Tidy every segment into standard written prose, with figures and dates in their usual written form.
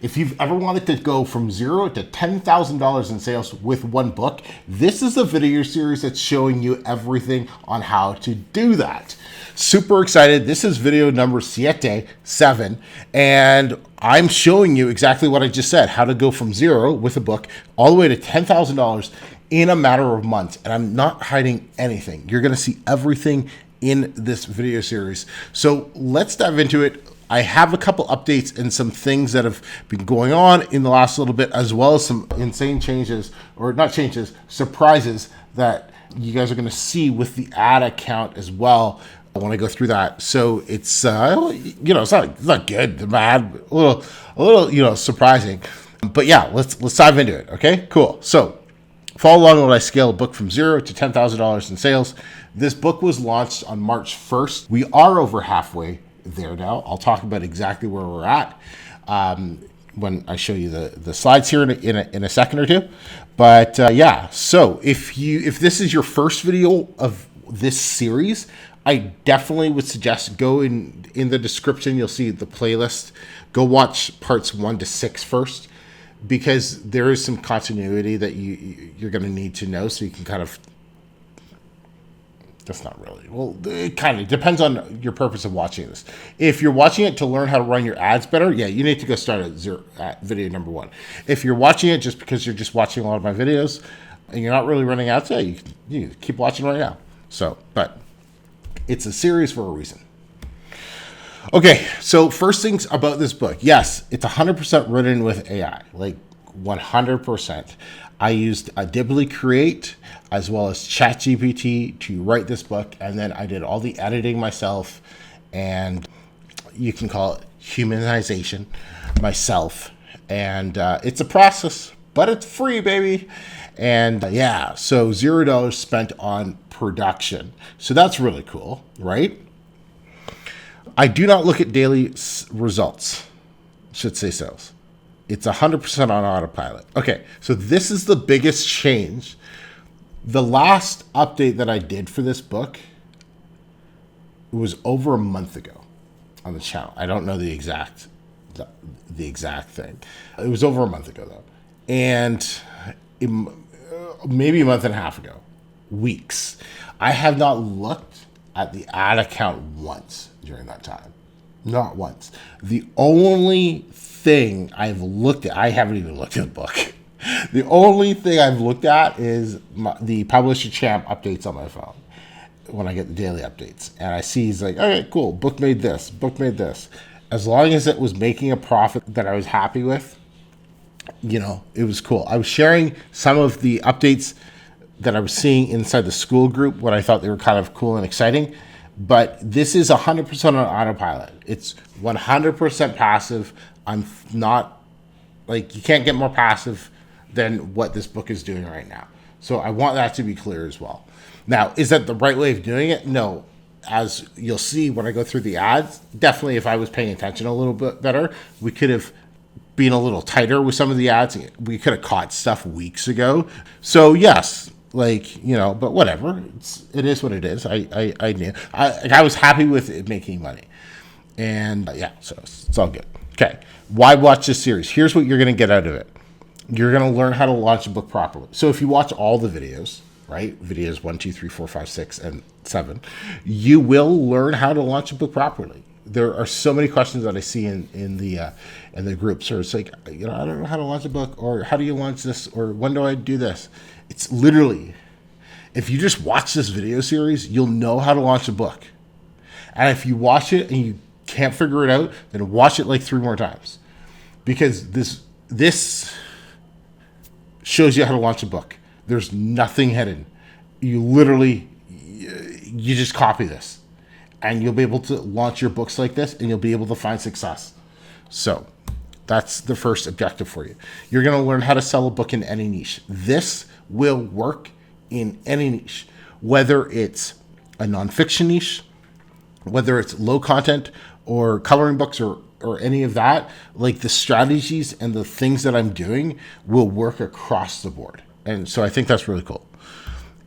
If you've ever wanted to go from zero to $10,000 in sales with one book, this is a video series that's showing you everything on how to do that. Super excited. This is video number 7, and I'm showing you exactly what I just said, how to go from zero with a book all the way to $10,000 in a matter of months. And I'm not hiding anything. You're going to see everything in this video series. So let's dive into it. I have a couple updates and some things that have been going on in the last little bit, as well as some insane changes, or not changes, surprises that you guys are going to see with the ad account as well. I want to go through that. So it's, it's not good, bad, a little, surprising, but yeah, let's dive into it. Okay, cool. So follow along while I scale a book from zero to $10,000 in sales. This book was launched on March 1st. We are over halfway there now. I'll talk about exactly where we're at when I show you the slides here in a second or two. But yeah, so if this is your first video of this series, I definitely would suggest go in the description. You'll see the playlist. Go watch parts 1 to 6 first, because there is some continuity that you're going to need to know, so you can kind of. That's not really. Well, it kind of depends on your purpose of watching this. If you're watching it to learn how to run your ads better, yeah, you need to go start at video number 1. If you're watching it just because you're just watching a lot of my videos and you're not really running ads, yeah, you can keep watching right now. So, but it's a series for a reason. Okay, so first things about this book. Yes, it's 100% written with AI, like 100%. I used Ebook Create as well as ChatGPT to write this book, and then I did all the editing myself, and you can call it humanization myself. And it's a process, but it's free, baby. And yeah, so $0 spent on production. So that's really cool, right? I do not look at daily results, should say sales. It's 100% on autopilot. Okay, so this is the biggest change. The last update that I did for this book, it was over a month ago on the channel. I don't know the exact thing. It was over a month ago though, and maybe a month and a half ago, weeks. I have not looked at the ad account once during that time. Not once. The only thing I've looked at, I haven't even looked at the book. The only thing I've looked at is the Publisher Champ updates on my phone when I get the daily updates. And I see he's like, okay, cool, book made this, book made this. As long as it was making a profit that I was happy with, it was cool. I was sharing some of the updates that I was seeing inside the SKOOL group when I thought they were kind of cool and exciting. But this is 100% on autopilot. It's 100% passive. I'm not, you can't get more passive than what this book is doing right now. So I want that to be clear as well. Now, is that the right way of doing it? No. As you'll see when I go through the ads, definitely if I was paying attention a little bit better, we could have been a little tighter with some of the ads. We could have caught stuff weeks ago. So yes, but whatever. It is what it is. I knew. I was happy with it making money. And yeah, so it's all good. Okay. Why watch this series? Here's what you're going to get out of it. You're going to learn how to launch a book properly. So if you watch all the videos, right? Videos 1, 2, 3, 4, 5, 6, and 7, you will learn how to launch a book properly. There are so many questions that I see in the groups, or it's like, I don't know how to launch a book, or how do you launch this, or when do I do this? It's literally, if you just watch this video series, you'll know how to launch a book. And if you watch it and you can't figure it out, then watch it 3 more times, because this shows you how to launch a book. There's nothing hidden. You just copy this, and you'll be able to launch your books like this, and you'll be able to find success. So that's the first objective for you. You're going to learn how to sell a book in any niche. This will work in any niche, whether it's a nonfiction niche, whether it's low content or coloring books or any of that. The strategies and the things that I'm doing will work across the board. And so I think that's really cool.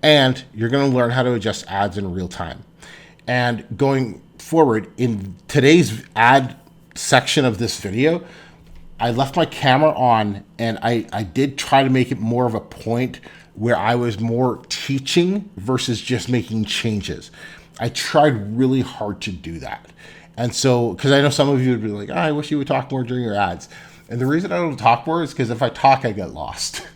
And you're going to learn how to adjust ads in real time. And going forward in today's ad section of this video, I left my camera on, and I did try to make it more of a point where I was more teaching versus just making changes. I tried really hard to do that. And so, because I know some of you would be like, I wish you would talk more during your ads. And the reason I don't talk more is because if I talk, I get lost.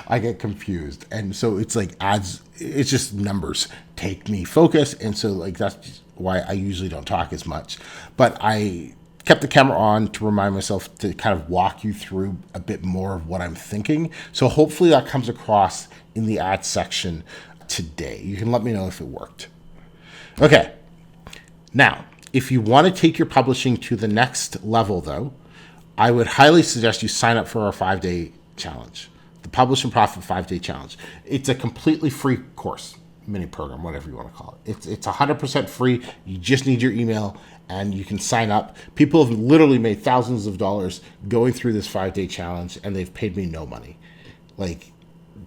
I get confused. And so it's like ads, it's just numbers take me focus. And so like that's why I usually don't talk as much. But I kept the camera on to remind myself to kind of walk you through a bit more of what I'm thinking. So hopefully that comes across in the ad section today. You can let me know if it worked. Okay. Now, if you want to take your publishing to the next level, though, I would highly suggest you sign up for our 5-day challenge, the Publish and Profit 5-day challenge. It's a completely free course, mini program, whatever you want to call it. It's 100% free. You just need your email and you can sign up. People have literally made thousands of dollars going through this 5-day challenge, and they've paid me no money. Like,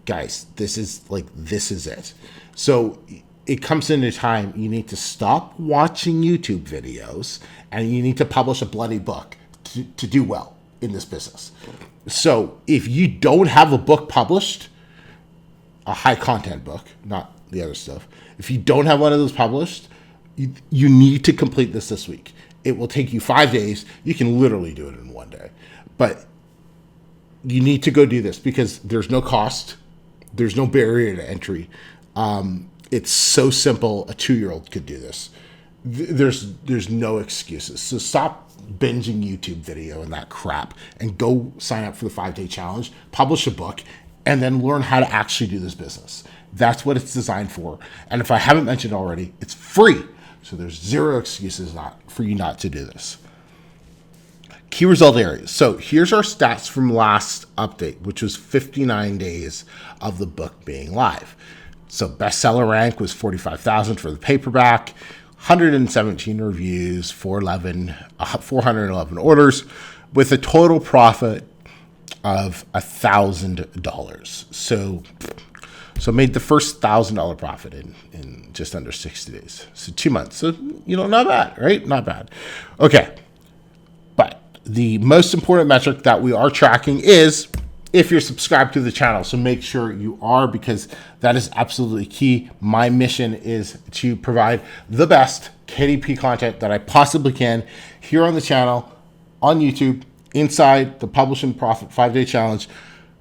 guys, this is it. So it comes into time you need to stop watching YouTube videos and you need to publish a bloody book to do well in this business. So if you don't have a book published, a high content book, not the other stuff, if you don't have one of those published, you need to complete this week. It will take you 5 days. You can literally do it in one day, but you need to go do this because there's no cost. There's no barrier to entry. It's so simple. A 2-year-old could do this. There's no excuses. So stop binging YouTube video and that crap and go sign up for the 5-day challenge, publish a book, and then learn how to actually do this business. That's what it's designed for. And if I haven't mentioned already, it's free. So there's zero excuses for you not to do this. Key result areas. So here's our stats from last update, which was 59 days of the book being live. So bestseller rank was 45,000 for the paperback, 117 reviews, 411 orders, with a total profit of $1,000. So made the first $1,000 profit in just under 60 days. So 2 months. So, not bad, right? Not bad. Okay. But the most important metric that we are tracking is if you're subscribed to the channel. So make sure you are, because that is absolutely key. My mission is to provide the best KDP content that I possibly can here on the channel, on YouTube, inside the Publish and Profit 5-day challenge,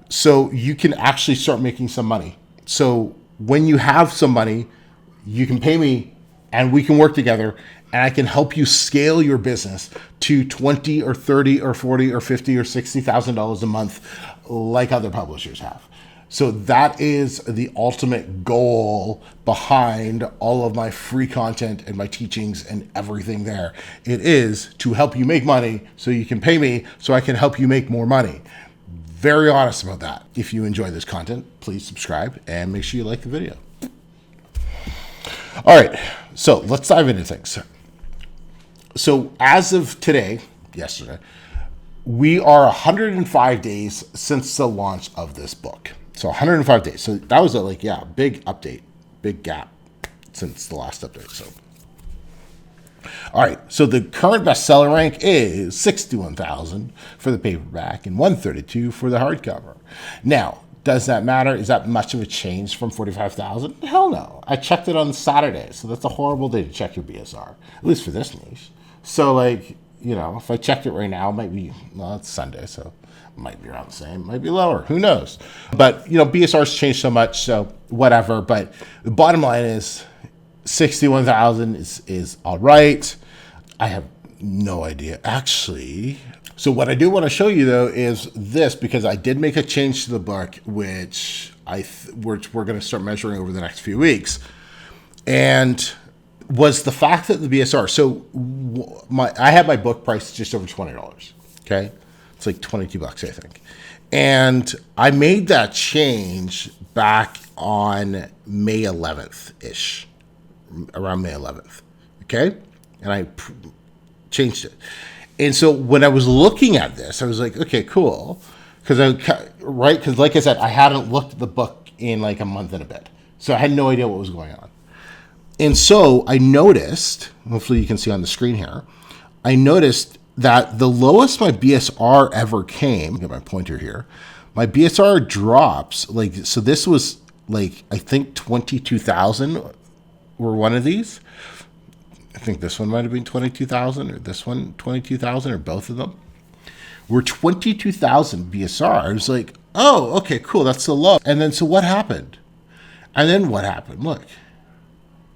so you can actually start making some money. So when you have some money, you can pay me and we can work together, and I can help you scale your business to $20 or $30 or $40 or $50 or $60,000 a month like other publishers have. So that is the ultimate goal behind all of my free content and my teachings and everything there. It is to help you make money so you can pay me so I can help you make more money. Very honest about that. If you enjoy this content, please subscribe and make sure you like the video. All right, so let's dive into things. So as of today, yesterday, we are 105 days since the launch of this book. So 105 days. So that was a big update, big gap since the last update. So, all right. So the current bestseller rank is 61,000 for the paperback and 132 for the hardcover. Now, does that matter? Is that much of a change from 45,000? Hell no. I checked it on Saturday, so that's a horrible day to check your BSR, at least for this niche. So if I checked it right now, it's Sunday, so it might be around the same, might be lower, who knows? But, BSR's changed so much, so whatever. But the bottom line is 61,000 is all right. I have no idea, actually. So what I do want to show you, though, is this, because I did make a change to the book, which we're going to start measuring over the next few weeks. And was the fact that the BSR, so I had my book priced just over $20, okay? It's like $22, I think. And I made that change back on May 11th-ish, around May 11th, okay? And I changed it. And so when I was looking at this, I was like, okay, cool. Because like I said, I hadn't looked at the book in like a month and a bit. So I had no idea what was going on. And so I noticed, hopefully you can see on the screen here, I noticed that the lowest my BSR ever came, get my pointer here, my BSR drops, like, so this was like, I think 22,000 were one of these. I think this one might have been 22,000 or this one 22,000 or both of them. Were 22,000 BSR. I was like, oh, okay, cool, that's so low. And then, so what happened? And then what happened? Look,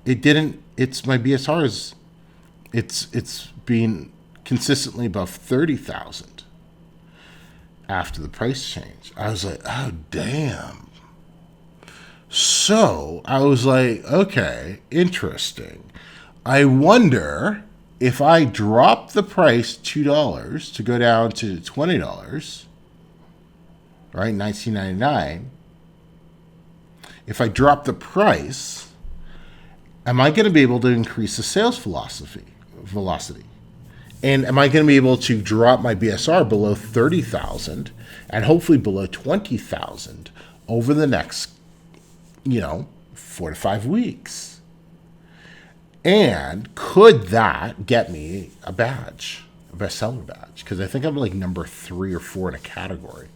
it didn't, it's, my BSR is, it's been consistently above 30,000 after the price change. I was like, oh, damn. So I was like, okay, interesting. I wonder if I drop the price $2 to go down to $20, right, $19.99, if I drop the price, am I going to be able to increase the sales velocity? And am I going to be able to drop my BSR below 30,000 and hopefully below 20,000 over the next, 4 to 5 weeks? And could that get me a badge, a bestseller badge? Because I think I'm like number 3 or 4 in a category.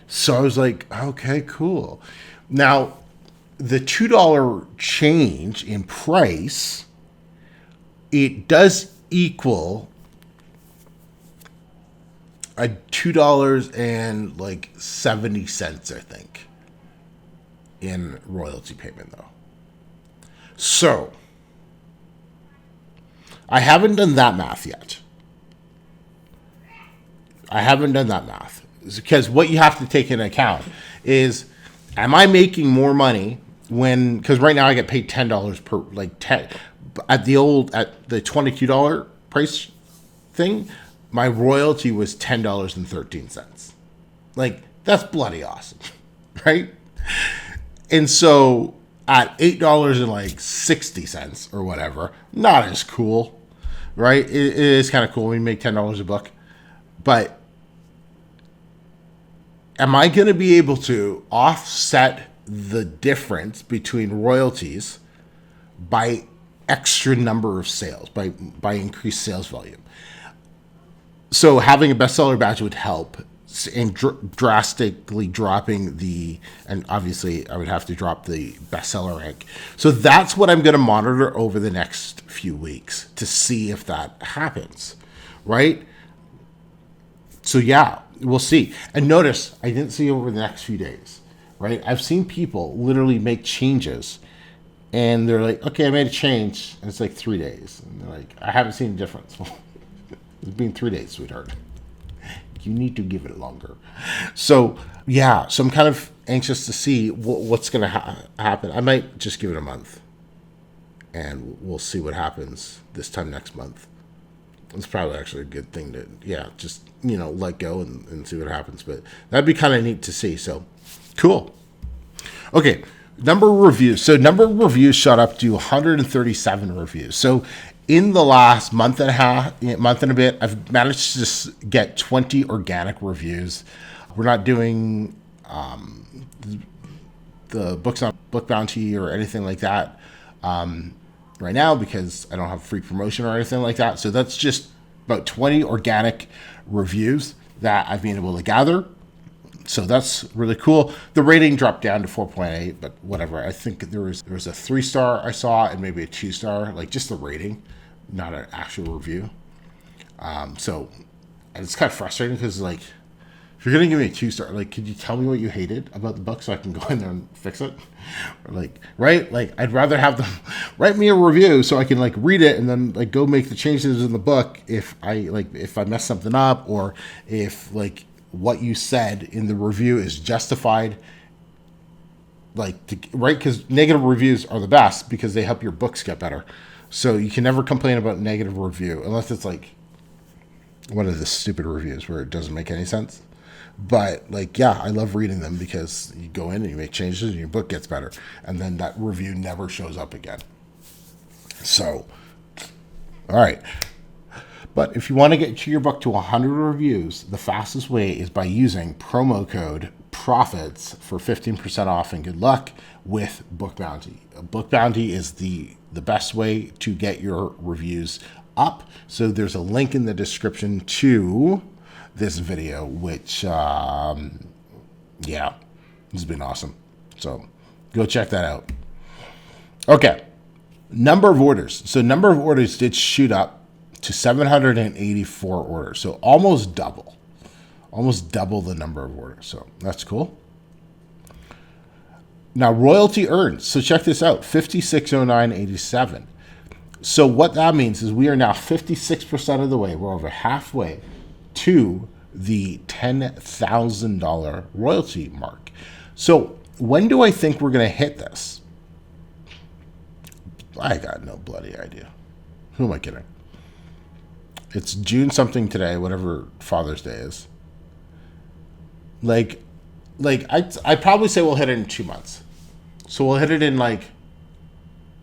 So I was like, okay, cool. Now, the $2 change in price, it does equal a $2.70, I think, in royalty payment, though. So, I haven't done that math yet. Because what you have to take into account is, am I making more money when, because right now I get paid $10 per, like 10, at the $22 price thing, my royalty was $10.13. Like, that's bloody awesome, right? And so at $8.60 or whatever, not as cool, right? It is kind of cool when you make $10 a book, but am I going to be able to offset the difference between royalties by extra number of sales, by increased sales volume? So having a bestseller badge would help in drastically dropping and obviously I would have to drop the bestseller rank. So that's what I'm going to monitor over the next few weeks to see if that happens, right? So yeah, we'll see. And notice, I didn't see over the next few days, right? I've seen people literally make changes and they're like, okay, I made a change. And it's like 3 days. And they're like, I haven't seen a difference. It's been 3 days, sweetheart. You need to give it longer. So yeah, so I'm kind of anxious to see what's going to happen. I might just give it a month and we'll see what happens this time next month. It's probably actually a good thing to, just, let go and see what happens. But that'd be kind of neat to see. So cool. Okay. Number of reviews. So number of reviews shot up to 137 reviews. So in the last month and a bit, I've managed to just get 20 organic reviews. We're not doing the books on Book Bounty or anything like that right now because I don't have free promotion or anything like that. So that's just about 20 organic reviews that I've been able to gather. So that's really cool. The rating dropped down to 4.8, but whatever. I think there was a 3-star I saw and maybe a 2-star, like just the rating, not an actual review. So it's kind of frustrating because like, if you're gonna give me a 2-star, like, could you tell me what you hated about the book so I can go in there and fix it? Or like, right? Like, I'd rather have them write me a review so I can like read it and then like go make the changes in the book if I mess something up or if like what you said in the review is justified. Right? Because negative reviews are the best because they help your books get better. So you can never complain about negative review unless it's like one of the stupid reviews where it doesn't make any sense. But like, yeah, I love reading them because you go in and you make changes and your book gets better. And then that review never shows up again. So, all right. But if you want to get your book to 100 reviews, the fastest way is by using promo code PROFITS for 15% off and good luck with Book Bounty. Book Bounty is the best way to get your reviews up. So there's a link in the description to this video, which, yeah, this has been awesome. So go check that out. Okay. Number of orders. So number of orders did shoot up to 784 orders. So almost double the number of orders. So that's cool. Now royalty earned. So check this out, 5609.87. So what that means is we are now 56% of the way. We're over halfway to the $10,000 royalty mark. So when do I think we're going to hit this? I got no bloody idea. Who am I kidding? It's June something today, whatever Father's Day is. Like I'd probably say we'll hit it in 2 months. So we'll hit it in like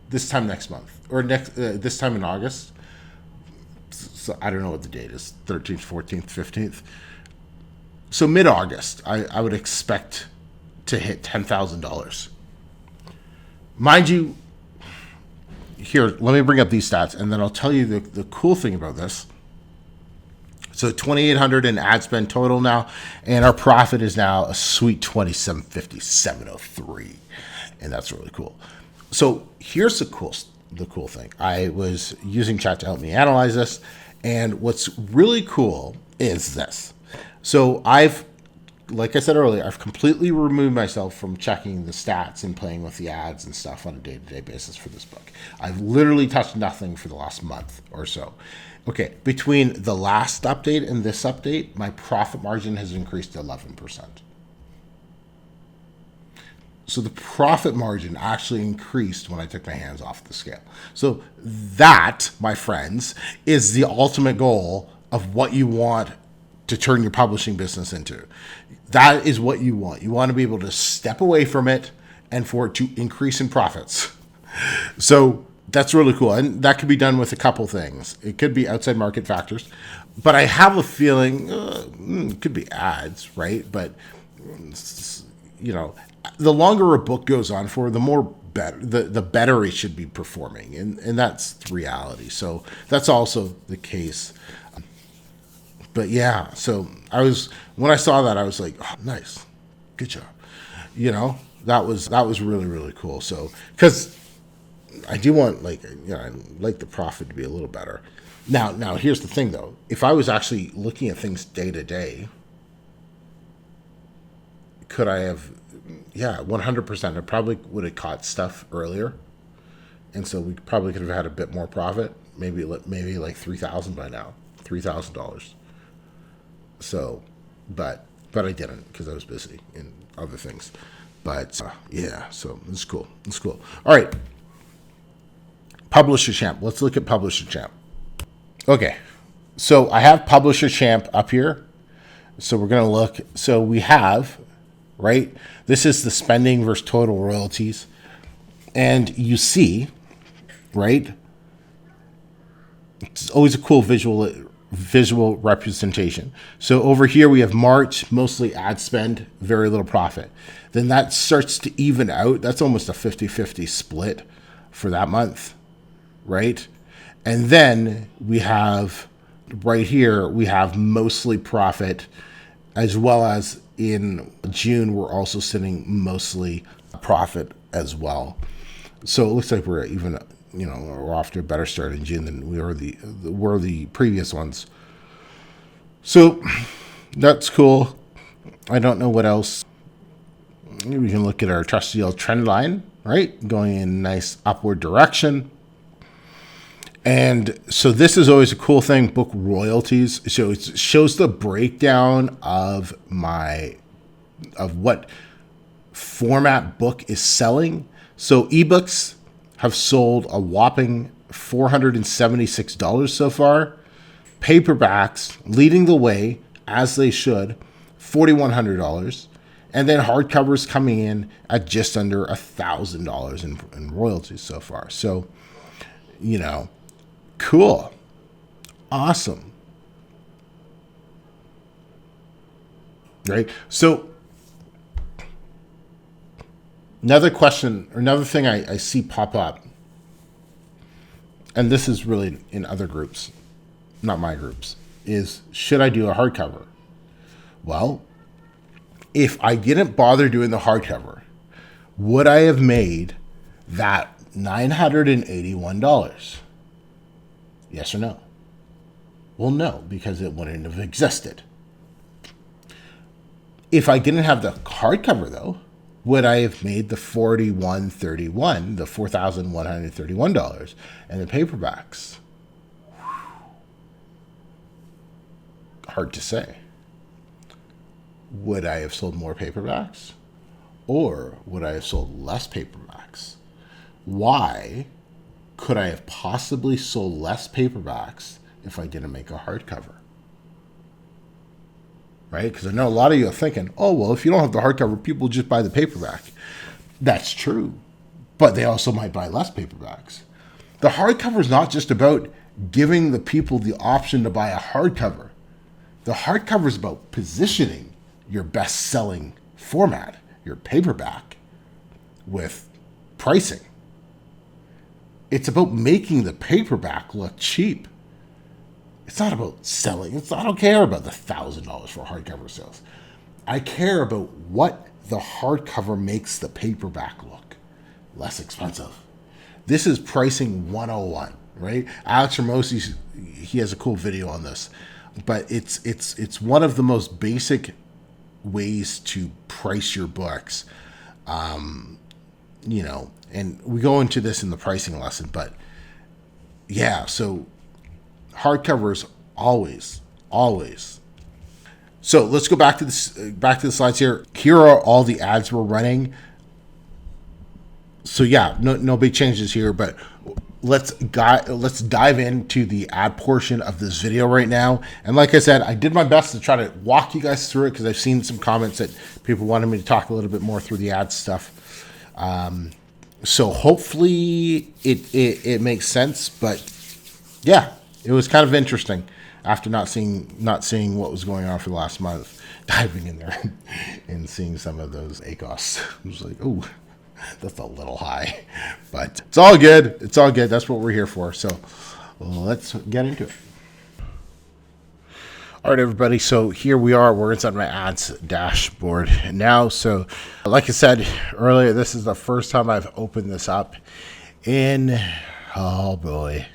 this time next month, or this time in August. So I don't know what the date is, 13th, 14th, 15th. So mid-August, I would expect to hit $10,000. Mind you, here, let me bring up these stats, and then I'll tell you the cool thing about this. So 2,800 in ad spend total now, and our profit is now a sweet 2750, 703, and that's really cool. So here's the cool thing. I was using chat to help me analyze this, and what's really cool is this. So like I said earlier, I've completely removed myself from checking the stats and playing with the ads and stuff on a day-to-day basis for this book. I've literally touched nothing for the last month or so. Okay, between the last update and this update, my profit margin has increased to 11%. So the profit margin actually increased when I took my hands off the scale. So that, my friends, is the ultimate goal of what you want to turn your publishing business into. That is what you want. You want to be able to step away from it and for it to increase in profits. So that's really cool. And that could be done with a couple things. It could be outside market factors, but I have a feeling it could be ads, right? But, you know, the longer a book goes on for, the better it should be performing. And that's the reality. So that's also the case. But yeah, so when I saw that, I was like, oh, nice, good job. You know, that was really, really cool. So, because I do want, I like the profit to be a little better. Now here's the thing though. If I was actually looking at things day to day, could I have, 100%, I probably would have caught stuff earlier. And so we probably could have had a bit more profit, maybe like $3,000 by now, $3,000. So, but I didn't because I was busy in other things. But yeah, so it's cool. It's cool. All right. Publisher Champ. Let's look at Publisher Champ. Okay. So I have Publisher Champ up here. So we're going to look. So we have, right? This is the spending versus total royalties. And you see, right? It's always a cool visual representation. So over here we have March, mostly ad spend, very little profit. Then that starts to even out. That's almost a 50-50 split for that month, right? And then we have right here, we have mostly profit, as well as in June, we're also sitting mostly profit as well. So it looks like we're even, we're off to a better start in June than we were the previous ones. So that's cool. I don't know what else. Maybe we can look at our trusty old trend line, right? Going in a nice upward direction. And so this is always a cool thing, book royalties. So it shows the breakdown of what format book is selling. So ebooks have sold a whopping $476 so far. Paperbacks leading the way, as they should, $4,100. And then hardcovers coming in at just under $1,000 in royalties so far. So, cool. Awesome. Right? So, another question, or another thing I see pop up and this is really in other groups, not my groups, is should I do a hardcover? Well, if I didn't bother doing the hardcover, would I have made that $981? Yes or no? Well, no, because it wouldn't have existed. If I didn't have the hardcover, though, would I have made the $4,131, the $4,131, and the paperbacks? Hard to say. Would I have sold more paperbacks? Or would I have sold less paperbacks? Why could I have possibly sold less paperbacks if I didn't make a hardcover? Right? Because I know a lot of you are thinking, oh, well, if you don't have the hardcover, people just buy the paperback. That's true. But they also might buy less paperbacks. The hardcover is not just about giving the people the option to buy a hardcover. The hardcover is about positioning your best-selling format, your paperback, with pricing. It's about making the paperback look cheap. It's not about selling. I don't care about the $1,000 for hardcover sales. I care about what the hardcover makes the paperback look less expensive. This is pricing 101, right? Alex Ramosi, he has a cool video on this, but it's one of the most basic ways to price your books. And we go into this in the pricing lesson, but yeah, so hardcovers always. So let's go back to the slides here. Here are all the ads we're running. So yeah, no big changes here, but let's dive into the ad portion of this video right now. And like I said, I did my best to try to walk you guys through it because I've seen some comments that people wanted me to talk a little bit more through the ad stuff. So hopefully it makes sense, but yeah, it was kind of interesting after not seeing what was going on for the last month, diving in there and seeing some of those ACOS. I was like, oh, that's a little high, but it's all good. It's all good. That's what we're here for. So let's get into it. All right, everybody. So here we are. We're inside my ads dashboard now. So like I said earlier, this is the first time I've opened this up in, oh boy,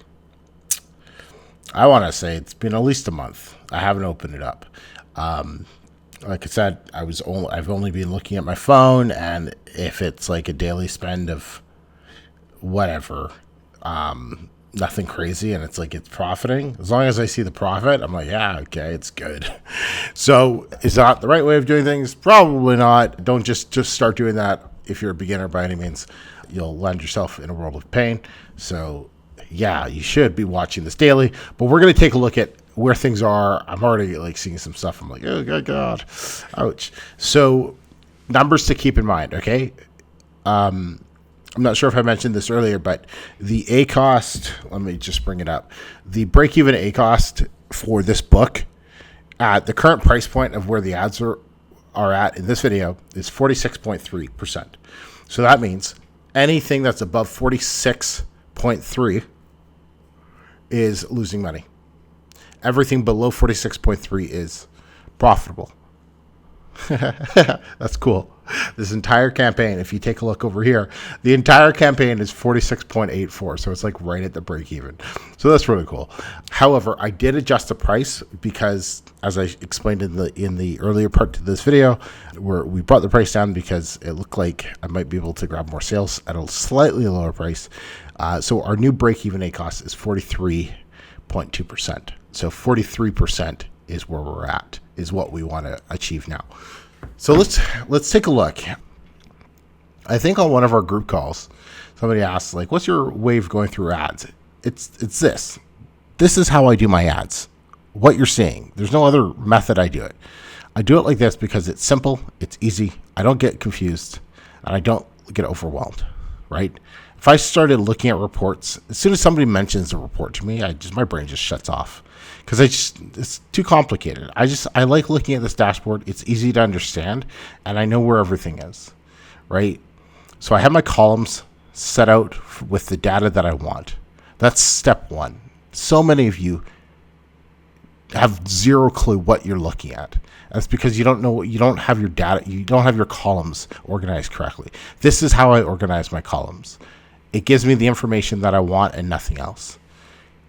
I want to say it's been at least a month. I haven't opened it up. Like I said, I've only been looking at my phone, and if it's like a daily spend of whatever, nothing crazy, and it's like it's profiting, as long as I see the profit, I'm like, yeah, okay, it's good. So is that the right way of doing things? Probably not. Don't just start doing that if you're a beginner by any means. You'll land yourself in a world of pain. So yeah, you should be watching this daily, but we're going to take a look at where things are. I'm already like seeing some stuff. I'm like, oh God, ouch. So numbers to keep in mind. Okay. I'm not sure if I mentioned this earlier, but the ACOS, let me just bring it up. The break-even ACOS for this book at the current price point of where the ads are at in this video is 46.3%. So that means anything that's above 46.3 is losing money. Everything below 46.3 is profitable. That's cool. This entire campaign, if you take a look over here, the entire campaign is 46.84. So it's like right at the break even. So that's really cool. However, I did adjust the price because, as I explained in the earlier part of this video, where we brought the price down because it looked like I might be able to grab more sales at a slightly lower price. So our new break even ACOS is 43.2%. So 43% is where we're at, is what we want to achieve now. So let's take a look. I think on one of our group calls, somebody asked, like, what's your way of going through ads? It's this. This is how I do my ads. What you're seeing. There's no other method I do it. I do it like this because it's simple, it's easy, I don't get confused, and I don't get overwhelmed, right? If I started looking at reports, as soon as somebody mentions a report to me, my brain just shuts off because it's too complicated. I like looking at this dashboard. It's easy to understand, and I know where everything is, right? So I have my columns set out with the data that I want. That's step one. So many of you have zero clue what you're looking at. That's because you don't have your data, you don't have your columns organized correctly. This is how I organize my columns. It gives me the information that I want and nothing else.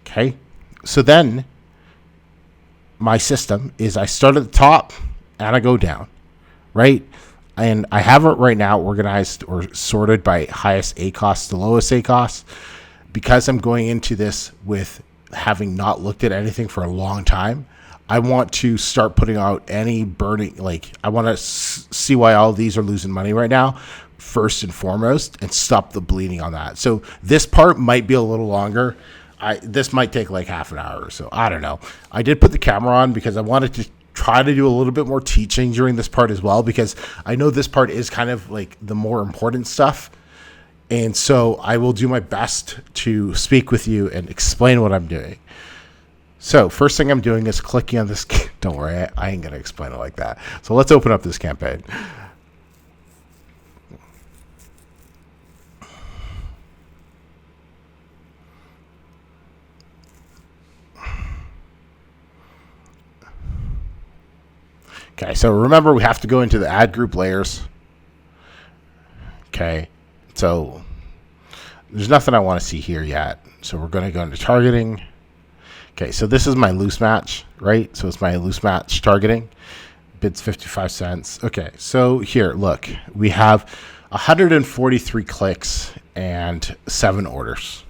Okay? So then my system is I start at the top and I go down, right? And I have it right now organized or sorted by highest ACOS to lowest ACOS, because I'm going into this with having not looked at anything for a long time. I want to start putting out any burning, like I want to see why all these are losing money right now, first and foremost, and stop the bleeding on that. So this part might be a little longer. This might take like half an hour or so. I don't know. I did put the camera on because I wanted to try to do a little bit more teaching during this part as well, because I know this part is kind of like the more important stuff. And so I will do my best to speak with you and explain what I'm doing. So first thing I'm doing is clicking on this. Don't worry, I ain't going to explain it like that. So let's open up this campaign. Okay, so remember we have to go into the ad group layers. Okay, so there's nothing I want to see here yet. So we're going to go into targeting. Okay, so this is my loose match, right? So it's my loose match targeting. Bids 55 cents. Okay, so here, look, we have 143 clicks and 7 orders.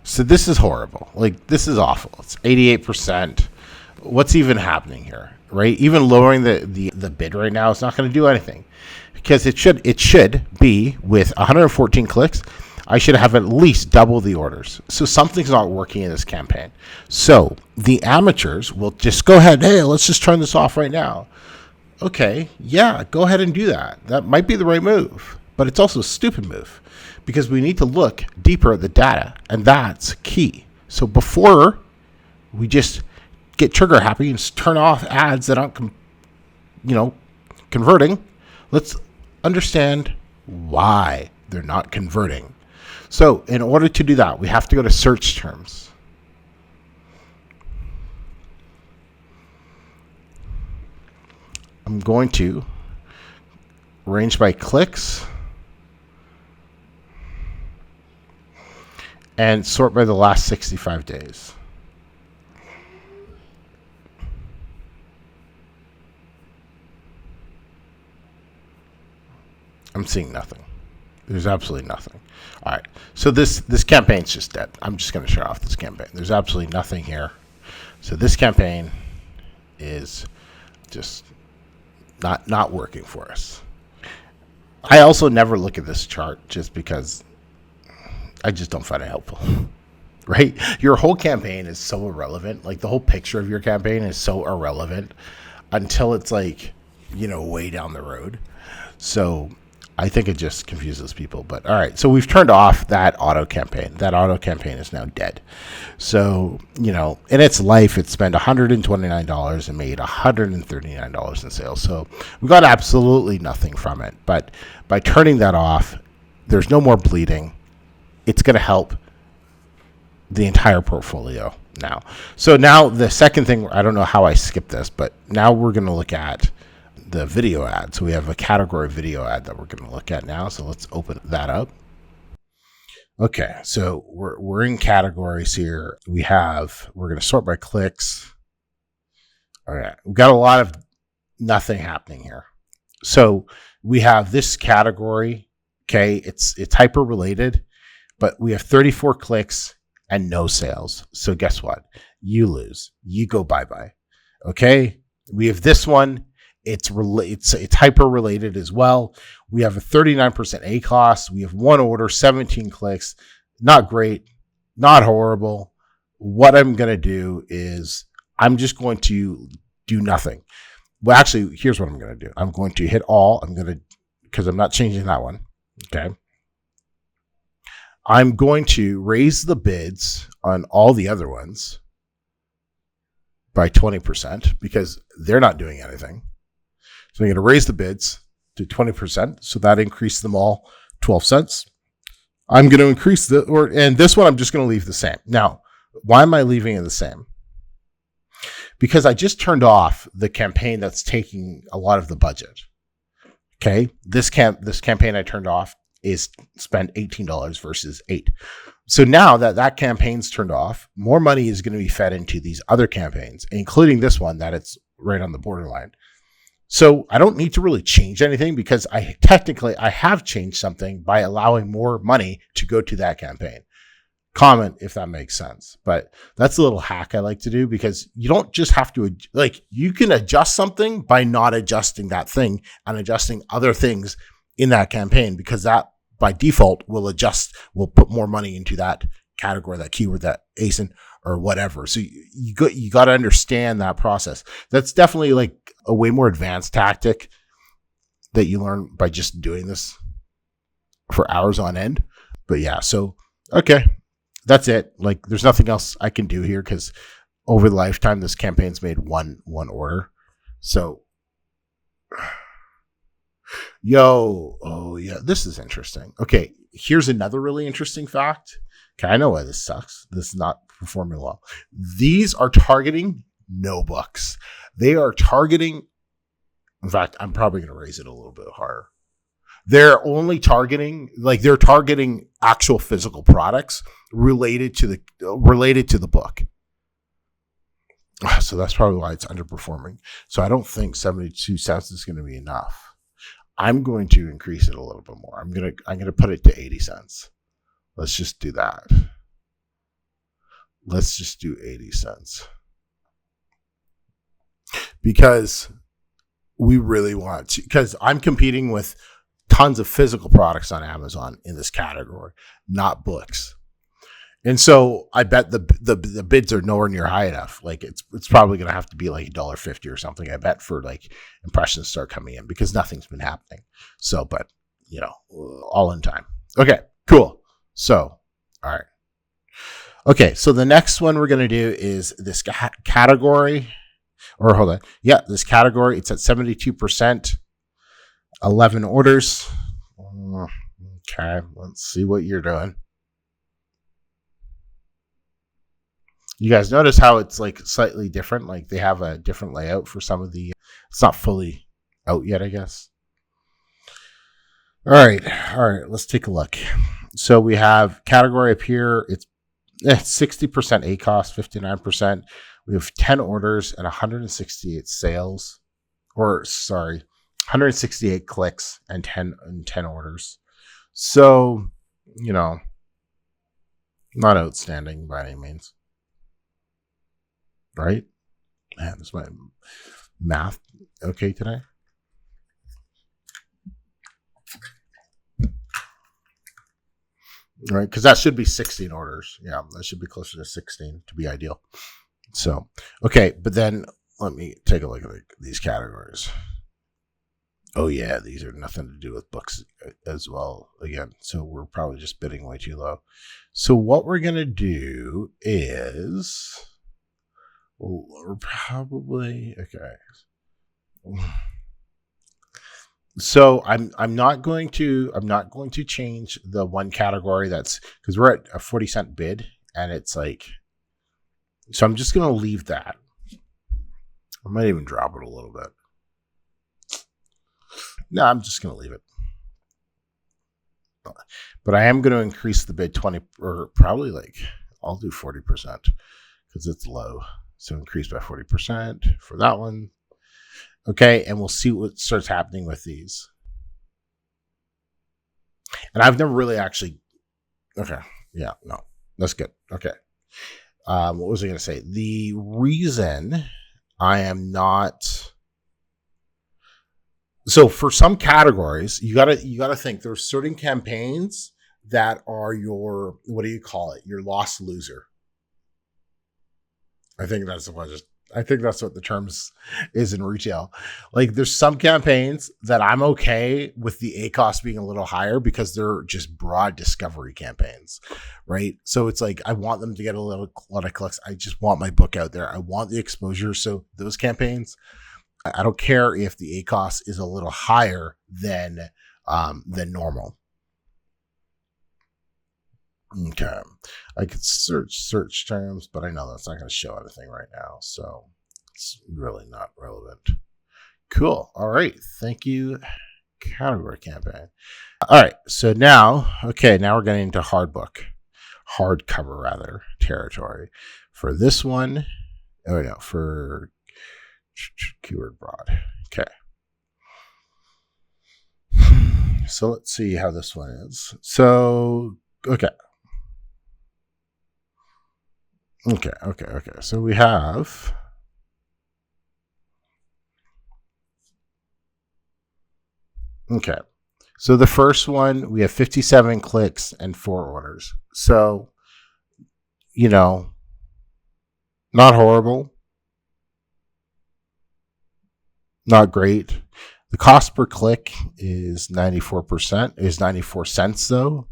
So this is horrible. Like, this is awful. It's 88%. What's even happening here, right? Even lowering the bid right now is not going to do anything, because it should be with 114 clicks. I should have at least double the orders. So something's not working in this campaign. So the amateurs will just go ahead. Hey, let's just turn this off right now. Okay, yeah, go ahead and do that. That might be the right move, but it's also a stupid move, because we need to look deeper at the data, and that's key. So before we just get trigger happy and turn off ads that aren't, converting, let's understand why they're not converting. So in order to do that, we have to go to search terms. I'm going to range by clicks and sort by the last 65 days. I'm seeing nothing. There's absolutely nothing. All right. So this campaign's just dead. I'm just going to shut off this campaign. There's absolutely nothing here. So this campaign is just not working for us. I also never look at this chart just because I just don't find it helpful. Right? Your whole campaign is so irrelevant. Like, the whole picture of your campaign is so irrelevant until it's like, way down the road. So I think it just confuses people. But all right, so we've turned off that auto campaign. That auto campaign is now dead. So, in its life, it spent $129 and made $139 in sales. So we got absolutely nothing from it. But by turning that off, there's no more bleeding. It's going to help the entire portfolio now. So now the second thing, I don't know how I skipped this, but now we're going to look at the video ad. So we have a category video ad that we're going to look at now. So let's open that up. Okay, so we're in categories here. We're going to sort by clicks. All right, we've got a lot of nothing happening here. So we have this category. Okay, it's hyper related, but we have 34 clicks and no sales. So guess what? You lose. You go bye-bye. Okay, we have this one. It's hyper related as well. We have a 39% ACOS. We have 1 order, 17 clicks. Not great, not horrible. What I'm going to do is I'm just going to do nothing. Well, actually, here's what I'm going to do. I'm going to hit all. Because I'm not changing that one. Okay. I'm going to raise the bids on all the other ones by 20% because they're not doing anything. So I'm going to raise the bids to 20%. So that increased them all 12 cents. I'm going to increase and this one I'm just going to leave the same. Now, why am I leaving it the same? Because I just turned off the campaign that's taking a lot of the budget. Okay, this campaign I turned off is spent $18 versus $8. So now that campaign's turned off, more money is going to be fed into these other campaigns, including this one that it's right on the borderline. So I don't need to really change anything because I have changed something by allowing more money to go to that campaign. Comment if that makes sense. But that's a little hack I like to do because you don't just have to, you can adjust something by not adjusting that thing and adjusting other things in that campaign, because that by default will put more money into that category, that keyword, that ASIN or whatever. So you got to understand that process. That's definitely like a way more advanced tactic that you learn by just doing this for hours on end. But yeah, so, okay. That's it. Like, there's nothing else I can do here because over the lifetime, this campaign's made one order. So, oh yeah, this is interesting. Okay, here's another really interesting fact. Okay, I know why this sucks. This is not performing well. These are targeting no books. They are targeting. In fact, I'm probably going to raise it a little bit higher. They're only targeting actual physical products related to the book. So that's probably why it's underperforming. So I don't think 72 cents is going to be enough. I'm going to increase it a little bit more. I'm going to put it to 80 cents. Let's just do that. Let's just do 80 cents. Because we really want to, because I'm competing with tons of physical products on Amazon in this category, not books. And so I bet the bids are nowhere near high enough. Like it's probably going to have to be like $1.50 or something, I bet, for like impressions start coming in, because nothing's been happening. So, but all in time. Okay, cool. So, all right. Okay, so the next one we're going to do is this category, or hold on. Yeah, this category, it's at 72%. 11 orders. Okay, let's see what you're doing. You guys notice how it's like slightly different? Like they have a different layout for some of the, it's not fully out yet, I guess. All right, let's take a look. So we have category up here. It's 60% ACOS, 59%. We have 10 orders and 168 sales. 168 clicks and 10 orders. So, not outstanding by any means. Right? Man, is my math okay today? Right? Because that should be 16 orders. Yeah, that should be closer to 16 to be ideal. So, okay, but then let me take a look at these categories. Oh yeah, these are nothing to do with books as well again. So we're probably just bidding way too low. So what we're going to do is we're probably okay. So I'm not going to change the one category that's, because we're at a 40-cent bid and it's like, so I'm just going to leave that. I might even drop it a little bit. No, I'm just going to leave it. But I am going to increase the bid 20, or probably like, I'll do 40% because it's low. So increase by 40% for that one. Okay, and we'll see what starts happening with these. And I've never really actually, okay, yeah, no, that's good. Okay. What was I going to say? The reason I am not... So for some categories, you gotta think there's certain campaigns that are your, what do you call it? Your lost loser. I think that's what the terms is in retail. Like there's some campaigns that I'm okay with the ACOS being a little higher because they're just broad discovery campaigns, right? So it's like, I want them to get a lot of clicks. I just want my book out there. I want the exposure. So those campaigns, I don't care if the ACOS is a little higher than normal. Okay. I could search terms, but I know that's not going to show anything right now. So it's really not relevant. Cool. All right. Thank you, category campaign. All right. So now we're getting into hardcover rather territory. For this one, for keyword broad. Okay. So let's see how this one is. So, okay. So we have. Okay. So the first one, we have 57 clicks and 4 orders. So, not horrible, not great. The cost per click is 94 cents though.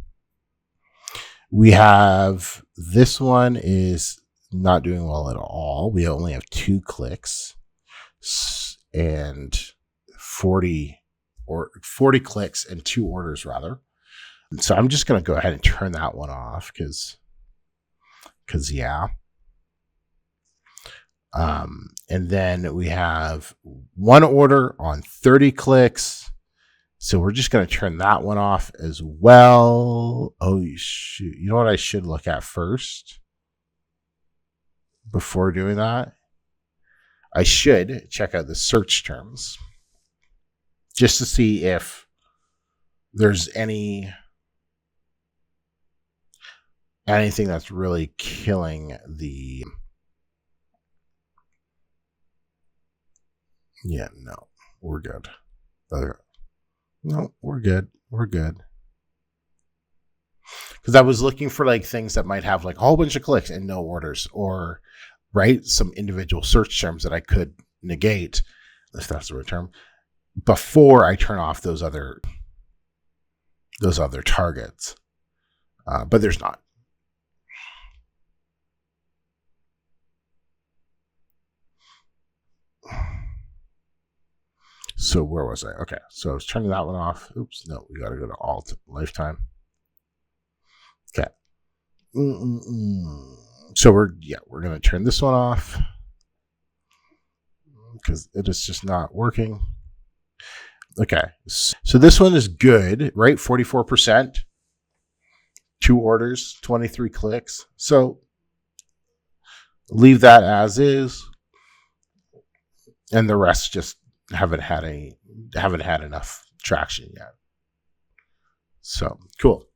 We have this one is not doing well at all. We only have 2 clicks and 40 clicks and 2 orders rather. So I'm just going to go ahead and turn that one off because yeah. And then we have 1 order on 30 clicks. So we're just going to turn that one off as well. Oh, shoot. You know what I should look at first before doing that? I should check out the search terms just to see if there's anything that's really killing the... Yeah, no, we're good. Okay. No, we're good. Because I was looking for like things that might have like a whole bunch of clicks and no orders, or some individual search terms that I could negate, if that's the right term, before I turn off those other targets. But there's not. So where was I? Okay, so I was turning that one off. Oops, no, we got to go to alt lifetime. Okay. So we're going to turn this one off because it is just not working. Okay, so this one is good, right? 44%, 2 orders, 23 clicks. So leave that as is, and the rest just haven't had enough traction yet. So cool.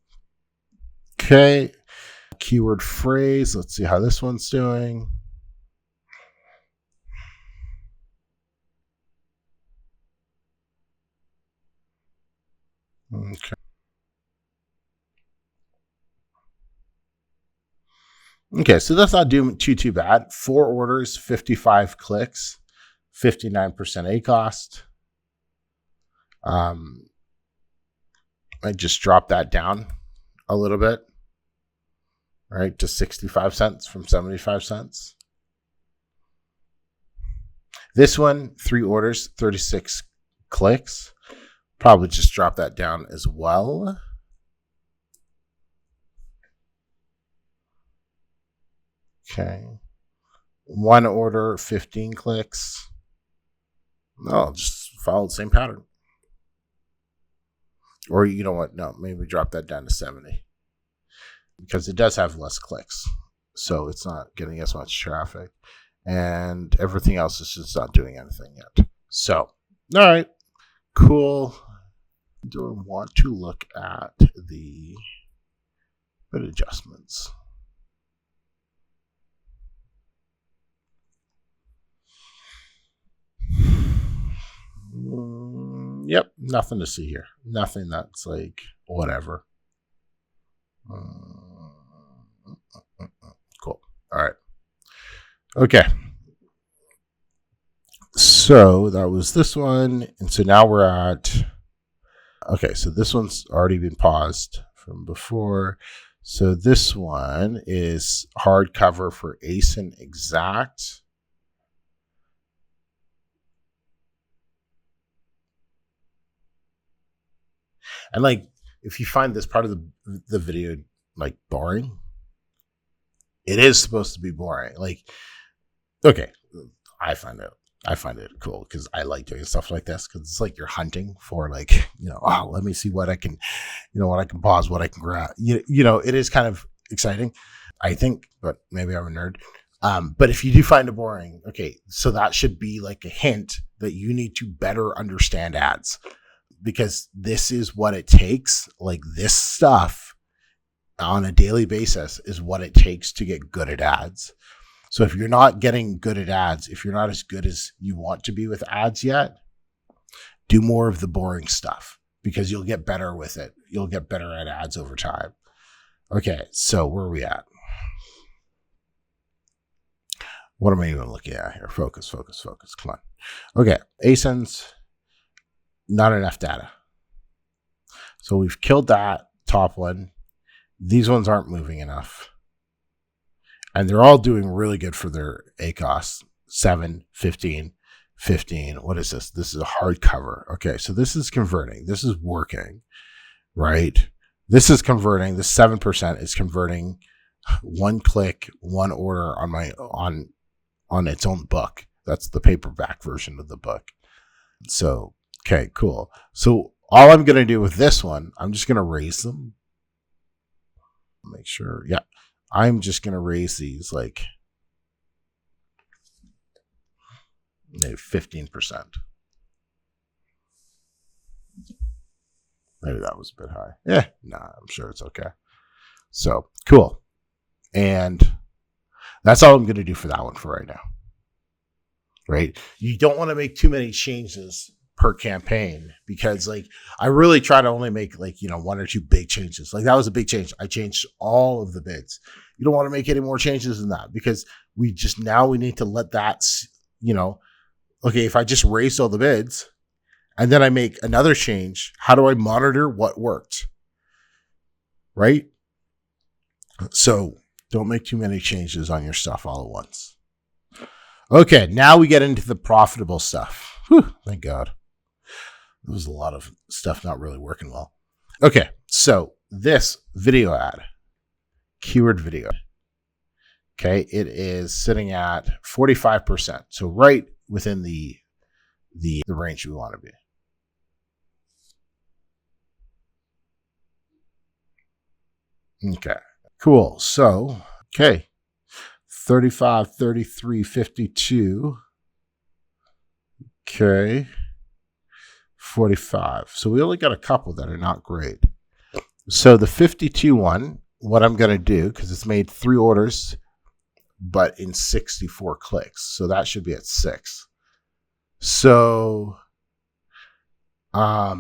Okay, keyword phrase. Let's see how this one's doing. Okay, so that's not doing too bad. 4 orders, 55 clicks, 59% ACost. I just dropped that down a little bit, right, to 65 cents from 75 cents. This one, 3 orders, 36 clicks. Probably just drop that down as well. Okay. 1 order, 15 clicks. No, just follow the same pattern. Or you know what? No, maybe drop that down to 70. Because it does have less clicks. So it's not getting as much traffic. And everything else is just not doing anything yet. So, all right. Cool. Do I want to look at the bid adjustments? Yep, nothing to see here. Nothing that's like whatever. Cool. All right. Okay. So that was this one. And so now we're at... Okay, so this one's already been paused from before. So this one is hardcover for ASIN Exact. And like, if you find this part of the video like boring. It is supposed to be boring. Like, okay, I find it cool because I like doing stuff like this because it's like you're hunting for like, oh, let me see what I can, what I can pause, what I can grab. It is kind of exciting, I think, but maybe I'm a nerd. But if you do find it boring, okay, so that should be like a hint that you need to better understand ads, because this is what it takes. Like, this stuff on a daily basis is what it takes to get good at ads. So if you're not getting good at ads, if you're not as good as you want to be with ads yet, do more of the boring stuff because you'll get better with it. You'll get better at ads over time. Okay, so where are we at? What am I even looking at here? Focus. Come on. Okay, ASINs, not enough data. So we've killed that top one. These ones aren't moving enough. And they're all doing really good for their ACOS. 7, 15, 15. What is this? This is a hardcover. Okay, so this is converting. This is working, right? This is converting. The 7% is converting one click, one order on its own book. That's the paperback version of the book. So, okay, cool. So all I'm going to do with this one, I'm just going to raise them. Make sure. Yeah. I'm just going to raise these like maybe 15%. Maybe that was a bit high. Yeah, I'm sure it's okay. So cool. And that's all I'm going to do for that one for right now. Right? You don't want to make too many changes per campaign because like I really try to only make like, one or two big changes. Like that was a big change. I changed all of the bids. You don't want to make any more changes than that because we need to let that, okay, if I just raised all the bids and then I make another change, how do I monitor what worked? Right? So don't make too many changes on your stuff all at once. Okay, now we get into the profitable stuff. Whew, thank God. There was a lot of stuff not really working well. Okay, so this video ad, keyword video. Okay, it is sitting at 45%. So right within the range we want to be. Okay, cool. So, okay, 35, 33, 52. Okay, 45. So we only got a couple that are not great. So the 52 one, what I'm going to do, because it's made 3 orders, but in 64 clicks. So that should be at 6. So, let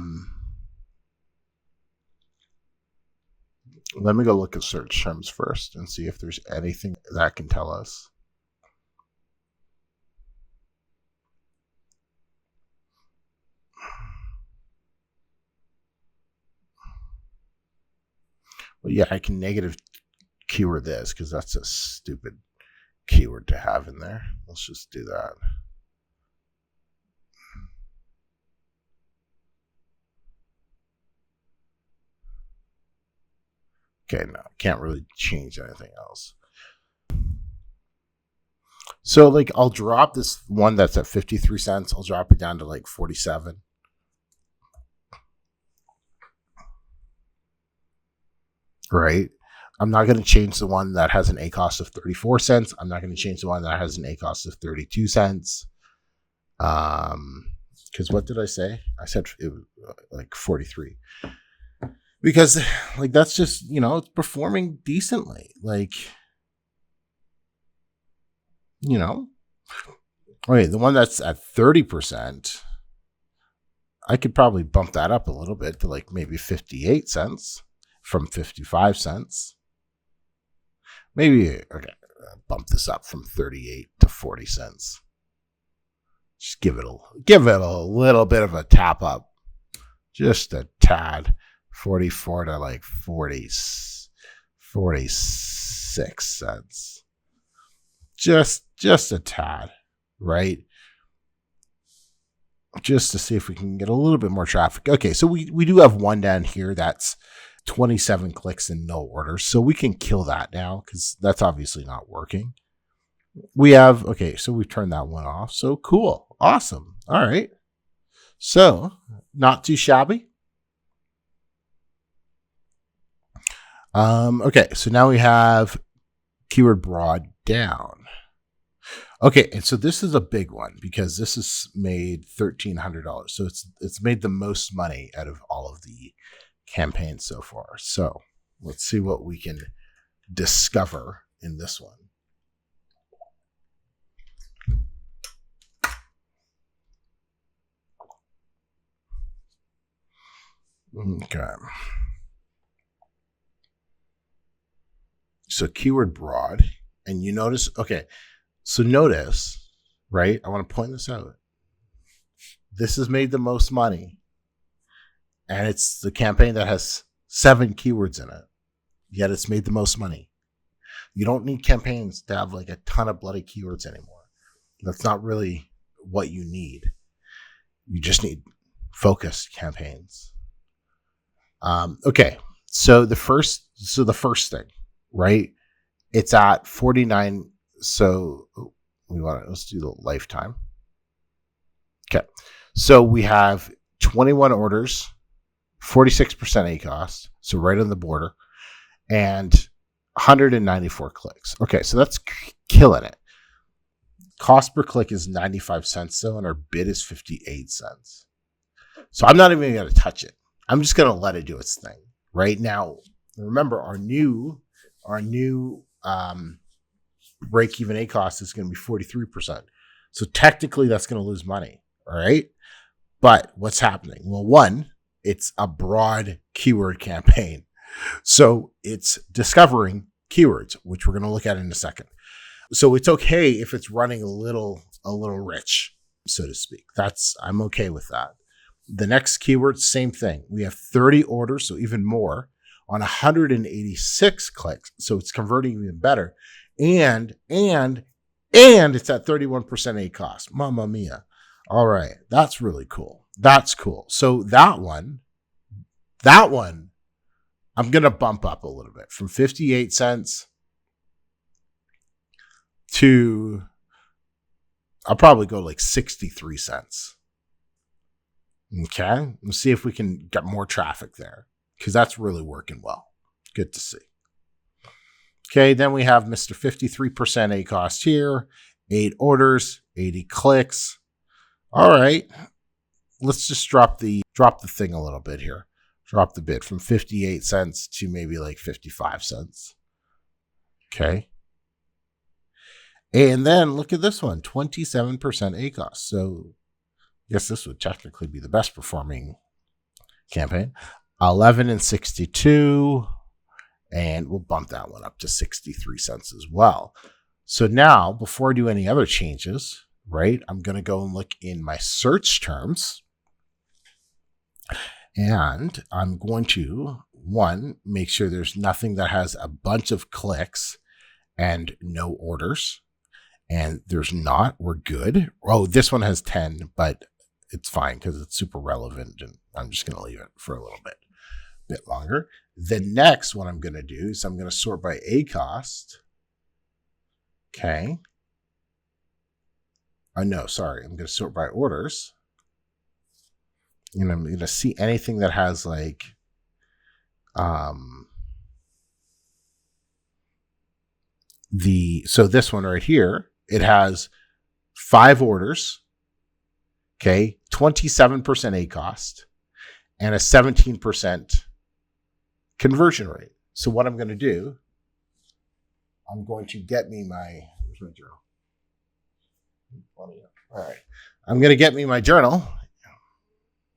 me go look at search terms first and see if there's anything that can tell us. Well, yeah, I can negative keyword this because that's a stupid keyword to have in there. Let's just do that. Okay, no, can't really change anything else. So, like, I'll drop this one that's at 53 cents. I'll drop it down to like 47. Right? I'm not going to change the one that has an ACOS of 34 cents. I'm not going to change the one that has an ACOS of 32 cents. Because what did I say? I said it was like 43. Because, like, that's just, it's performing decently. Like, okay, the one that's at 30%, I could probably bump that up a little bit to like maybe 58 cents from 55 cents. Maybe, okay, bump this up from 38 to 40 cents. Just give it a little bit of a tap up. Just a tad. 44 to like 46 cents. Just a tad, right? Just to see if we can get a little bit more traffic. Okay, so we do have one down here that's 27 clicks and no orders. So we can kill that now because that's obviously not working. We have, okay, so we've turned that one off. So cool. Awesome. All right. So not too shabby. Okay, so now we have keyword broad down. Okay, and so this is a big one because this has made $1,300. So it's made the most money out of all of the campaigns so far. So let's see what we can discover in this one. Okay. So keyword broad, and you notice, okay, so notice, right? I want to point this out. This has made the most money, and it's the campaign that has 7 keywords in it, yet it's made the most money. You don't need campaigns to have like a ton of bloody keywords anymore. That's not really what you need. You just need focused campaigns. Okay, so the first thing, right? It's at 49. So let's do the lifetime. Okay. So we have 21 orders, 46% ACOS. So right on the border, and 194 clicks. Okay. So that's killing it. Cost per click is 95 cents though, and our bid is 58 cents. So I'm not even going to touch it. I'm just going to let it do its thing right now. Remember our new break-even ACOS is going to be 43%. So technically that's going to lose money. All right. But what's happening? Well, one, it's a broad keyword campaign. So it's discovering keywords, which we're going to look at in a second. So it's okay if it's running a little rich, so to speak. I'm okay with that. The next keyword, same thing. We have 30 orders, so even more, on 186 clicks. So it's converting even better. And it's at 31% ACOS. Mamma mia. All right. That's really cool. That's cool. So that one, I'm going to bump up a little bit from 58 cents to, I'll probably go like 63 cents. Okay. Let's see if we can get more traffic there because that's really working well. Good to see. Okay. Then we have Mr. 53% ACOS here, 8 orders, 80 clicks. All right. Let's just drop the thing a little bit here. Drop the bid from 58 cents to maybe like 55 cents. Okay. And then look at this one, 27% ACOS. So I guess this would technically be the best performing campaign. 11 and 62. And we'll bump that one up to 63 cents as well. So now, before I do any other changes, right, I'm going to go and look in my search terms. And I'm going to, one, make sure there's nothing that has a bunch of clicks and no orders. And there's not. We're good. Oh, this one has 10, but it's fine because it's super relevant. And I'm just going to leave it for a little bit longer. The next one I'm going to do is I'm going to sort by ACOS. Okay. Oh, no, sorry. I'm going to sort by orders. And I'm going to see anything that has like, so this one right here, it has 5 orders. Okay. 27% ACOS and a 17% conversion rate. So what I'm going to do, I'm going to get me where's my journal? All right. I'm going to get me my journal,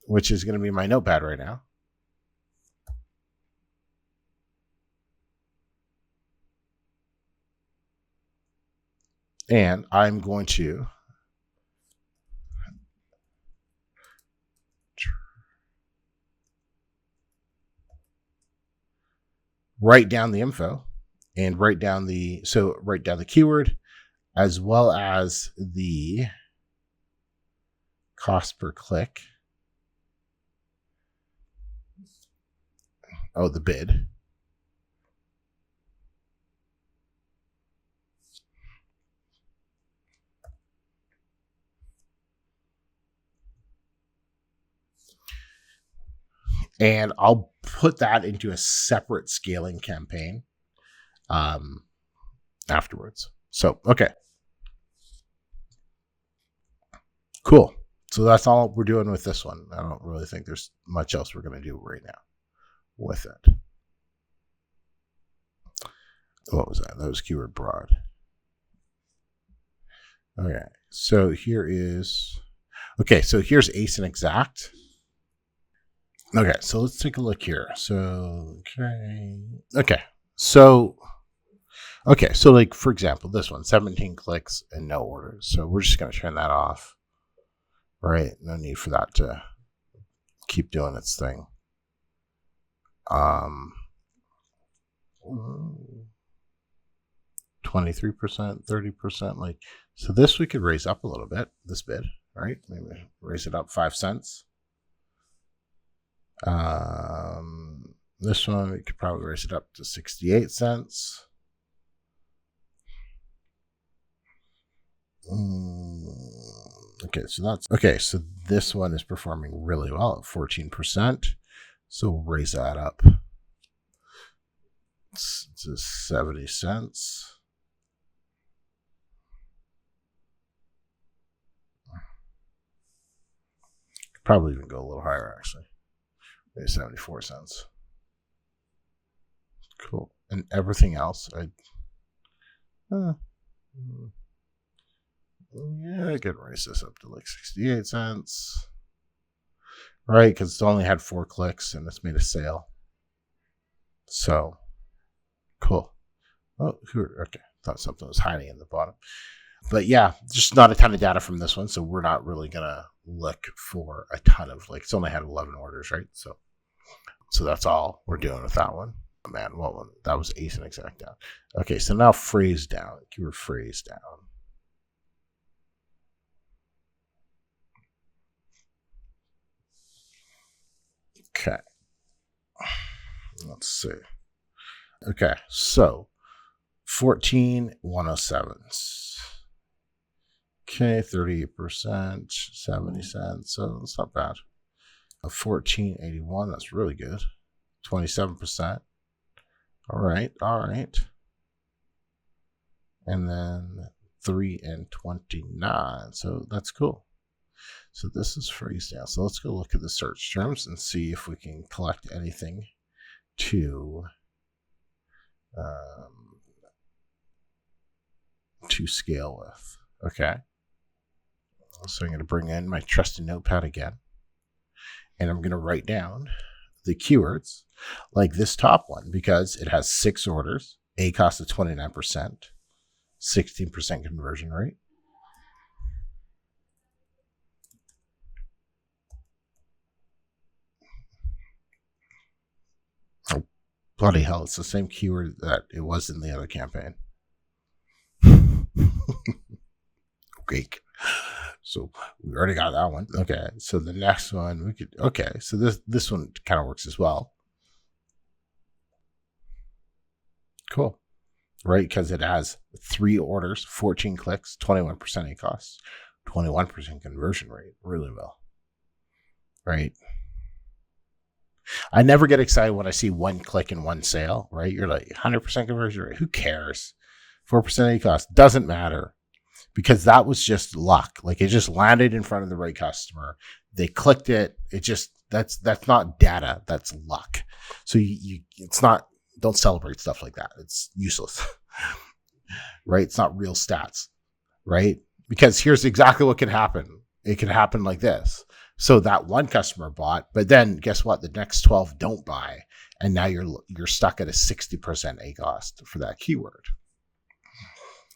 which is going to be my notepad right now. And I'm going to write down the info and write down the keyword as well as the cost per click. Oh, the bid. And I'll put that into a separate scaling campaign afterwards. So, okay. Cool. So that's all we're doing with this one. I don't really think there's much else we're going to do right now with it. What was that? That was keyword broad. Okay. So here is... Okay, so here's ace and exact. Okay, so let's take a look here. So, okay. So like, for example, this one, 17 clicks and no orders. So we're just going to turn that off. Right? No need for that to keep doing its thing. 23%, 30%. Like, so this we could raise up a little bit, this bid, right? Maybe raise it up 5 cents. This one, we could probably raise it up to 68 cents. Okay, so that's okay. So this one is performing really well at 14%. So we'll raise that up to 70 cents. Probably even go a little higher, actually. Maybe 74 cents. Cool. And everything else, yeah, I could raise this up to like 68 cents. Right, because it's only had 4 clicks and it's made a sale. So, cool. Oh, okay. Thought something was hiding in the bottom. But yeah, just not a ton of data from this one, so we're not really going to look for a ton of, like, it's only had 11 orders, right? So that's all we're doing with that one. Oh, man, what one? That was ace and exact down. Okay, so now phrase down. Keyword phrase down. Okay. Let's see. Okay, so 14,107s. Okay, 38%, 70 cents. So it's not bad. A 1481, that's really good. 27%. All right. And then 3 and 29. So that's cool. So this is phrase down. So let's go look at the search terms and see if we can collect anything to scale with. Okay. So I'm going to bring in my trusty notepad again. And I'm going to write down the keywords like this top one because it has 6 orders, a cost of 29%, 16% conversion rate. Oh, bloody hell, it's the same keyword that it was in the other campaign. Great. So we already got that one. Okay, so the next one we could. Okay, so this one kind of works as well. Cool, right? Because it has 3 orders, 14 clicks, 21% ACOS, 21% conversion rate. Really well, right? I never get excited when I see 1 click and 1 sale. Right? You're like 100% conversion rate. Who cares? 4% ACOS doesn't matter. Because that was just luck. Like it just landed in front of the right customer. They clicked it. It just, that's not data. That's luck. So it's not, don't celebrate stuff like that. It's useless, right? It's not real stats, right? Because here's exactly what could happen. It could happen like this. So that one customer bought, but then guess what? The next 12 don't buy. And now you're stuck at a 60% ACOS for that keyword.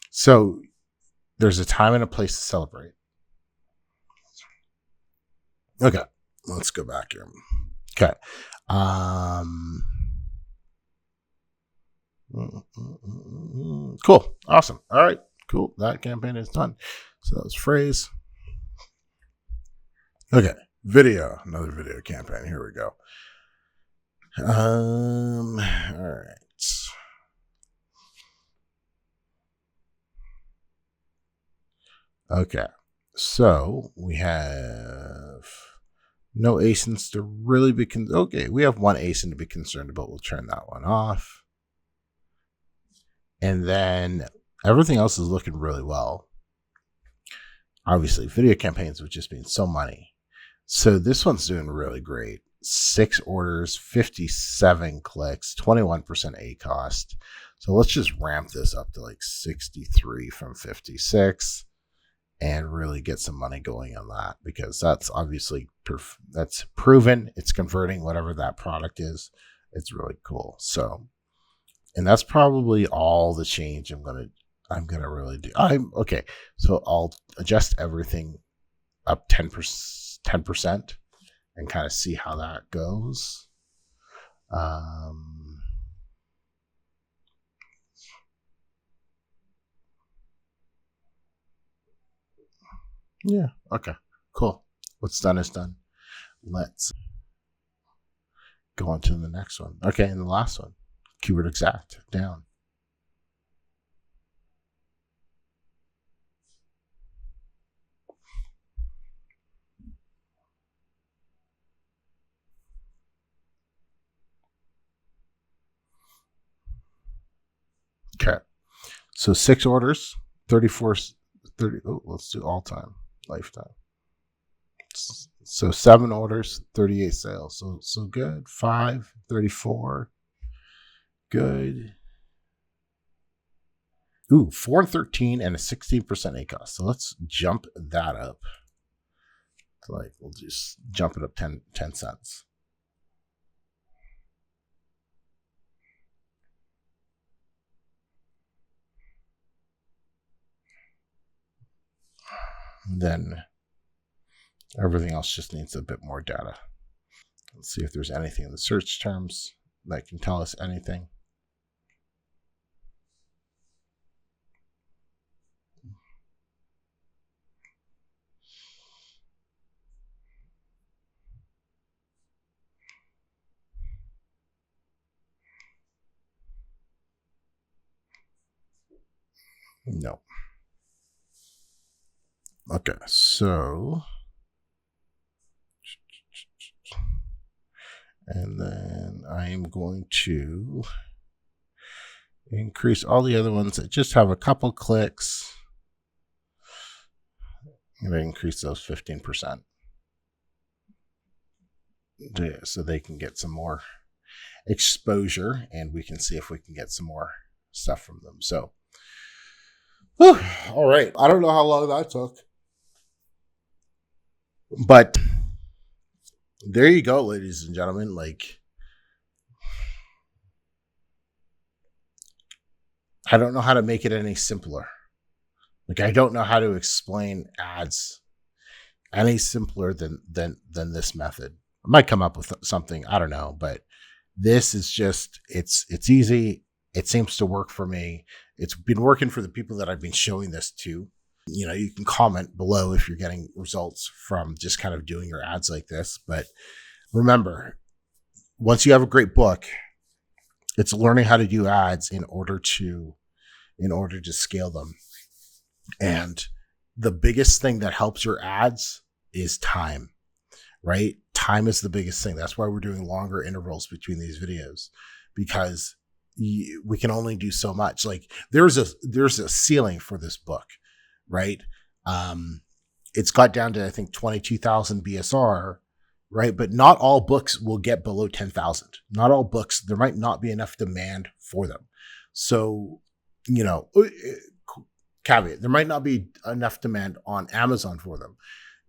So there's a time and a place to celebrate. Okay, let's go back here. Okay. Cool. Awesome. All right. Cool. That campaign is done. So that was phrase. Okay. Video. Another video campaign. Here we go. All right. Okay. So we have no ASINs to really be okay. We have one ASIN to be concerned about. We'll turn that one off. And then everything else is looking really well. Obviously, video campaigns have just been so money. So this one's doing really great. 6 orders, 57 clicks, 21% ACost. So let's just ramp this up to like 63 from 56 and really get some money going on that, because that's obviously that's proven. It's converting whatever that product is. It's really cool. So, and that's probably all the change I'm gonna really do. I'm okay. So I'll adjust everything up 10% and kind of see how that goes. Yeah. Okay. Cool. What's done is done. Let's go on to the next one. Okay, and the last one. Keyword exact down. Okay. So 6 orders, 34, 30. Oh, let's do all time, lifetime. So 7 orders, 38 sales. So good. 5, 34. Good. Ooh, 4 and 13 and a 16% ACost. So let's jump that up. Like, we'll just jump it up 10 cents. And then everything else just needs a bit more data. Let's see if there's anything in the search terms that can tell us anything. No. Okay, so, and then I am going to increase all the other ones that just have a couple clicks. I'm going to increase those 15%. So they can get some more exposure, and we can see if we can get some more stuff from them. So, whew, all right. I don't know how long that took, but there you go, ladies and gentlemen. Like, I don't know how to make it any simpler. Like, I don't know how to explain ads any simpler than this method. I might come up with something, I don't know, but this is just it's easy. It seems to work for me. It's been working for the people that I've been showing this to. You know, you can comment below if you're getting results from just kind of doing your ads like this. But remember, once you have a great book, it's learning how to do ads in order to scale them. And the biggest thing that helps your ads is time, right? Time is the biggest thing. That's why we're doing longer intervals between these videos, because we can only do so much. Like, there's a ceiling for this book, right? It's got down to, I think, 22,000 BSR, right? But not all books will get below 10,000. Not all books, there might not be enough demand for them. So, you know, caveat, there might not be enough demand on Amazon for them.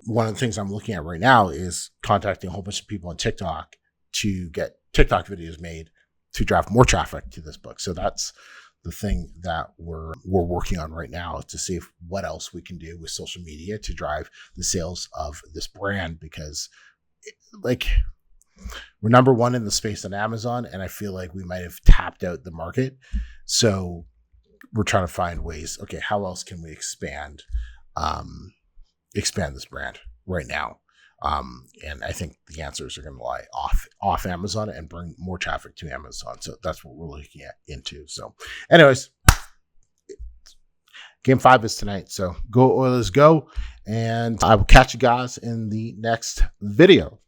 One of the things I'm looking at right now is contacting a whole bunch of people on TikTok to get TikTok videos made to drive more traffic to this book. So that's the thing that we're working on right now, to see what else we can do with social media to drive the sales of this brand, because like, we're number one in the space on Amazon, and I feel like we might have tapped out the market. So we're trying to find ways. Okay, how else can we expand this brand right now? And I think the answers are going to lie off Amazon and bring more traffic to Amazon. So that's what we're looking at into. So anyways, Game 5 is tonight. So go Oilers, go. And I will catch you guys in the next video.